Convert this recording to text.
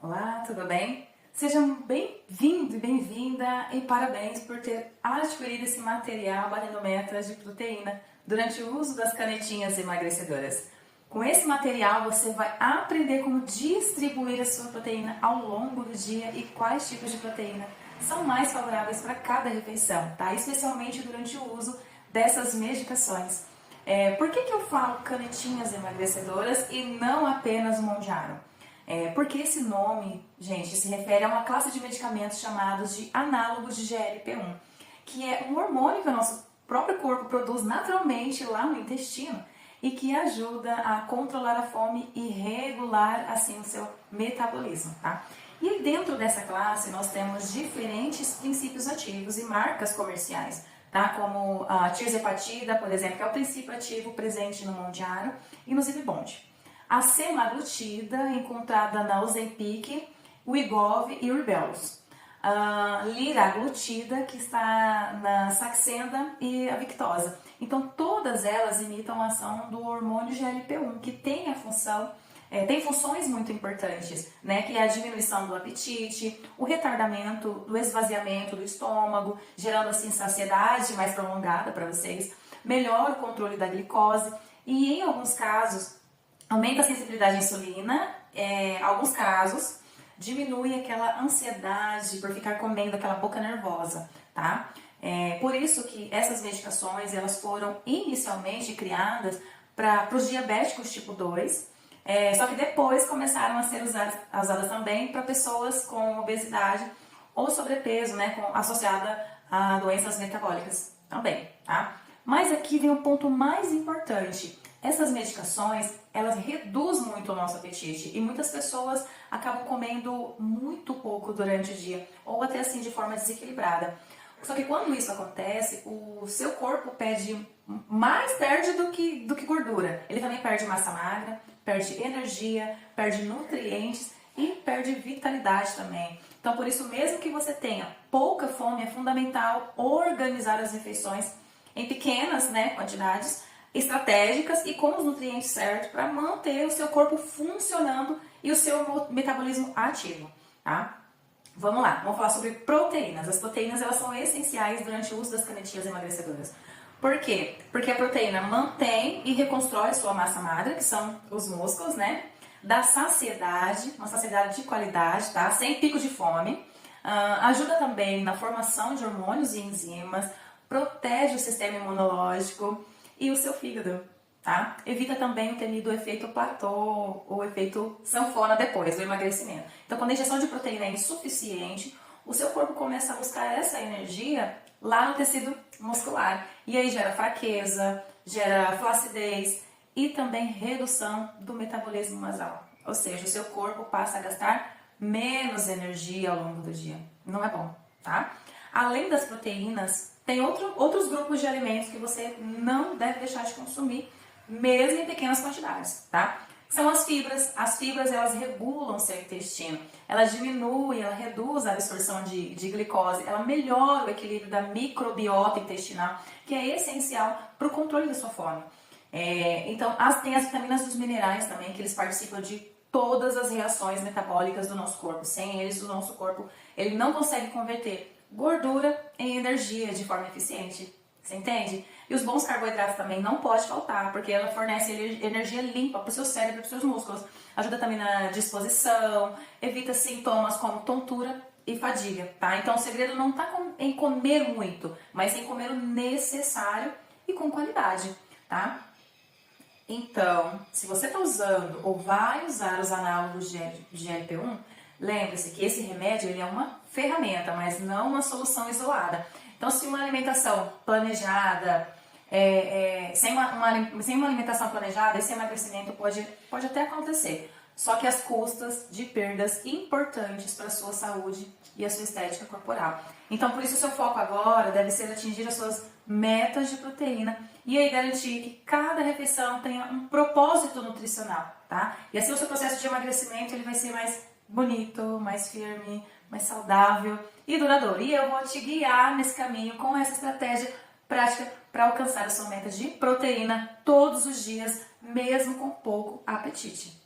Olá, tudo bem? Sejam bem-vindo e bem-vinda e parabéns por ter adquirido esse material batendo metas de proteína durante o uso das canetinhas emagrecedoras. Com esse material você vai aprender como distribuir a sua proteína ao longo do dia e quais tipos de proteína são mais favoráveis para cada refeição, tá? Especialmente durante o uso dessas medicações. Por que eu falo canetinhas emagrecedoras e não apenas Mondiaro? Porque esse nome, gente, se refere a uma classe de medicamentos chamados de análogos de GLP-1, que é um hormônio que o nosso próprio corpo produz naturalmente lá no intestino e que ajuda a controlar a fome e regular, assim, o seu metabolismo, tá? E dentro dessa classe nós temos diferentes princípios ativos e marcas comerciais, tá? Como a tirzepatida, por exemplo, que é o princípio ativo presente no Mondiaro e no Zepbound. A semaglutida, encontrada na Ozempic, Wegovy e Ribellos. A liraglutida, que está na Saxenda e a Victoza. Então, todas elas imitam a ação do hormônio GLP-1, que tem a função, tem funções muito importantes, né? Que é a diminuição do apetite, o retardamento do esvaziamento do estômago, gerando assim saciedade mais prolongada para vocês, melhora o controle da glicose e, em alguns casos, aumenta a sensibilidade à insulina, alguns casos, diminui aquela ansiedade por ficar comendo aquela boca nervosa, tá? Por isso que essas medicações, elas foram inicialmente criadas para os diabéticos tipo 2, só que depois começaram a ser usadas também para pessoas com obesidade ou sobrepeso, né, associada a doenças metabólicas também, tá? Mas aqui vem o ponto mais importante. Essas medicações, elas reduzem muito o nosso apetite e muitas pessoas acabam comendo muito pouco durante o dia ou até assim de forma desequilibrada. Só que quando isso acontece, o seu corpo perde do que gordura. Ele também perde massa magra, perde energia, perde nutrientes e perde vitalidade também. Então, por isso mesmo que você tenha pouca fome, é fundamental organizar as refeições em pequenas, né, quantidades estratégicas e com os nutrientes certos para manter o seu corpo funcionando e o seu metabolismo ativo, tá? Vamos lá, vamos falar sobre proteínas. As proteínas, elas são essenciais durante o uso das canetinhas emagrecedoras. Por quê? Porque a proteína mantém e reconstrói sua massa magra, que são os músculos, né? Dá saciedade, uma saciedade de qualidade, tá? Sem pico de fome. Ajuda também na formação de hormônios e enzimas, protege o sistema imunológico e o seu fígado, tá? Evita também o temido efeito platô ou efeito sanfona depois do emagrecimento. Então, quando a ingestão de proteína é insuficiente, o seu corpo começa a buscar essa energia lá no tecido muscular. E aí gera fraqueza, gera flacidez e também redução do metabolismo basal. Ou seja, o seu corpo passa a gastar menos energia ao longo do dia. Não é bom, tá? Além das proteínas, tem outros grupos de alimentos que você não deve deixar de consumir, mesmo em pequenas quantidades, tá? São as fibras. As fibras, elas regulam o seu intestino. Elas diminuem, ela reduz a absorção de glicose, ela melhora o equilíbrio da microbiota intestinal, que é essencial para o controle da sua fome. Então, tem as vitaminas e os minerais também, que eles participam de todas as reações metabólicas do nosso corpo. Sem eles, o nosso corpo ele não consegue converter gordura em energia de forma eficiente, você entende? E os bons carboidratos também não pode faltar, porque ela fornece energia limpa para o seu cérebro e para os seus músculos. Ajuda também na disposição, evita sintomas como tontura e fadiga, tá? Então o segredo não está em comer muito, mas em comer o necessário e com qualidade, tá? Então, se você está usando ou vai usar os análogos de GLP-1, lembre-se que esse remédio ele é uma ferramenta, mas não uma solução isolada. Então, se uma alimentação planejada, sem uma alimentação planejada, esse emagrecimento pode até acontecer. Só que às custas de perdas importantes para a sua saúde e a sua estética corporal. Então, por isso, o seu foco agora deve ser atingir as suas metas de proteína e aí garantir que cada refeição tenha um propósito nutricional, tá? E assim o seu processo de emagrecimento ele vai ser mais bonito, mais firme, mais saudável e duradouro. E eu vou te guiar nesse caminho com essa estratégia prática para alcançar a sua meta de proteína todos os dias, mesmo com pouco apetite.